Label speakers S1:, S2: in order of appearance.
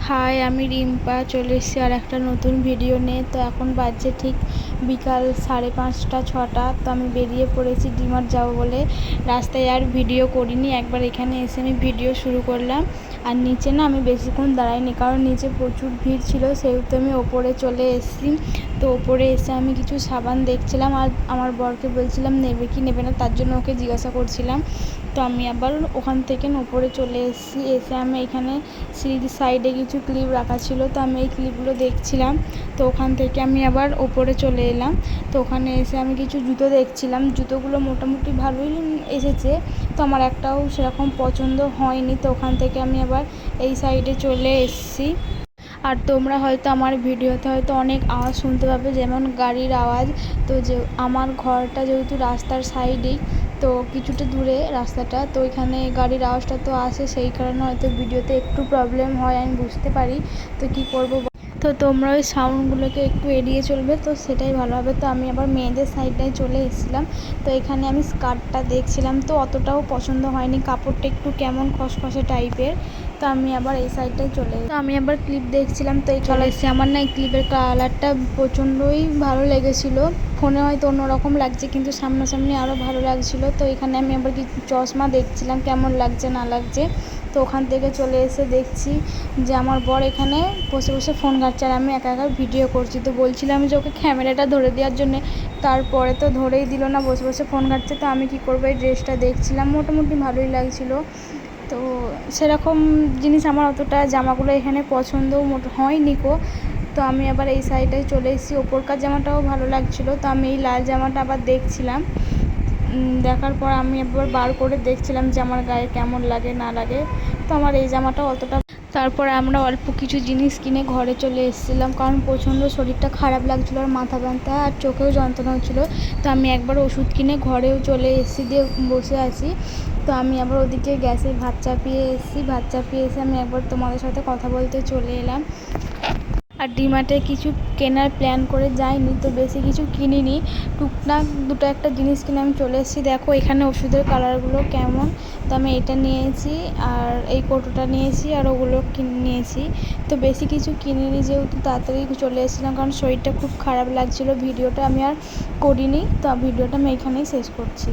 S1: High, আমি রিম্পা চলে এসেছি আর একটা নতুন ভিডিও নিয়ে। তো এখন বাজছে ঠিক বিকাল 5:30-6টা। তো আমি বেরিয়ে পড়েছি ডিমার্ট যাবো বলে। রাস্তায় আর ভিডিও করিনি, একবার এখানে এসে আমি ভিডিও শুরু করলাম। আর নিচে না আমি বেশিক্ষণ দাঁড়াইনি, কারণ নিচে প্রচুর ভিড় ছিল, সেহেতু আমি ওপরে চলে এসেছি। তো ওপরে এসে আমি কিছু সাবান দেখছিলাম আর আমার বরকে বলছিলাম নেবে কি নেবে না, তার জন্য ওকে জিজ্ঞাসা করছিলাম। তো আমি আবার ওখান থেকে ওপরে চলে এসেছি। এসে আমি এখানে সিঁড়ির সাইডে কিছু ক্লিপ রাখা ছিল, তো আমি এই ক্লিপগুলো দেখছিলাম। তো ওখান থেকে আমি আবার ওপরে চলে এলাম। তো ওখানে এসে আমি কিছু জুতো দেখছিলাম। জুতোগুলো মোটামুটি ভালোই এসেছে, তো আমার একটাও সেরকম পছন্দ হয়নি। তো ওখান থেকে আমি আবার এই সাইডে চলে এসেছি। আর তোমরা হয়তো আমার ভিডিওতে হয়তো অনেক আওয়াজ শুনতে পাবে, যেমন গাড়ির আওয়াজ। তো যে আমার ঘরটা যেহেতু রাস্তার সাইডেই, তো কিছুটা দূরে রাস্তাটা, তো এখানে গাড়ির আওয়াজটা তো আসে, সেই কারণে হয়তো ভিডিওতে একটু প্রবলেম হয়, আমি বুঝতে পারি। তো কী করবো, তো তোমরা ওই সাউন্ডগুলোকে একটু এড়িয়ে চলবে, তো সেটাই ভালো হবে। তো আমি আবার মেয়েদের সাইডটায় চলে এসেছিলাম। তো এখানে আমি স্কার্টটা দেখছিলাম, তো অতটাও পছন্দ হয়নি, কাপড়টা একটু কেমন খসখসে টাইপের। তো আমি আবার এই সাইডটায় তো আমি আবার ক্লিপ দেখছিলাম। তো এই চলে এসেছি। আমার না এই ক্লিপের কালারটা প্রচণ্ডই ভালো লেগেছিলো। ফোনে হয়তো অন্যরকম লাগছে, কিন্তু সামনাসামনি আরও ভালো লাগছিলো। তো এখানে আমি আবার কিছু চশমা দেখছিলাম, কেমন লাগছে না লাগছে। তো ওখান থেকে চলে এসে দেখছি যে আমার বর এখানে বসে বসে ফোন ঘাঁটছে আর আমি একা একা ভিডিও করছি। তো বলছিলাম যে ওকে ক্যামেরাটা ধরে দেওয়ার জন্যে, তারপরে তো ধরেই দিল না, বসে বসে ফোন ঘাঁটছে। তো আমি কী করবো, এই ড্রেসটা দেখছিলাম, মোটামুটি ভালোই লাগছিলো। তো সেরকম জিনিস আমার অতটা জামাগুলো এখানে পছন্দও হয়নি কো। তো আমি আবার এই সাইডে চলে এসেছি। ওপরকার জামাটাও ভালো লাগছিলো, তো আমি এই লাল জামাটা আবার দেখছিলাম। দেখার পর আমি একবার বার করে দেখছিলাম যে আমার গায়ে কেমন লাগে না লাগে। তো আমার এই জামাটা অতটা। তারপর আমরা অল্প কিছু জিনিস কিনে ঘরে চলে এসেছিলাম, কারণ প্রচণ্ড শরীরটা খারাপ লাগছিলো আর মাথা ব্যথা আর চোখেও যন্ত্রণা হচ্ছিলো। তো আমি একবার ওষুধ কিনে ঘরেও চলে এসেছি, দিয়ে বসে আছি। তো আমি আবার ওদিকে গ্যাসে ভাত চাপিয়ে এসে আমি একবার তোমাদের সাথে কথা বলতে চলে এলাম। আর ডিমার্টে কিছু কেনার প্ল্যান করে যাইনি, তো বেশি কিছু কিনিনি, টুকটাক দুটো একটা জিনিস কিনে আমি চলে এসেছি। দেখো এখানে ওষুধের কালারগুলো কেমন। তো আমি এটা নিয়েছি আর এই কৌটোটা নিয়েছি আর ওগুলো নিয়েছি। তো বেশি কিছু কিনিনি, যেহেতু তাড়াতাড়ি চলে এসেছিলাম, কারণ শরীরটা খুব খারাপ লাগছিলো। ভিডিওটা আমি আর করিনি, তো ভিডিওটা আমি এখানেই শেষ করছি।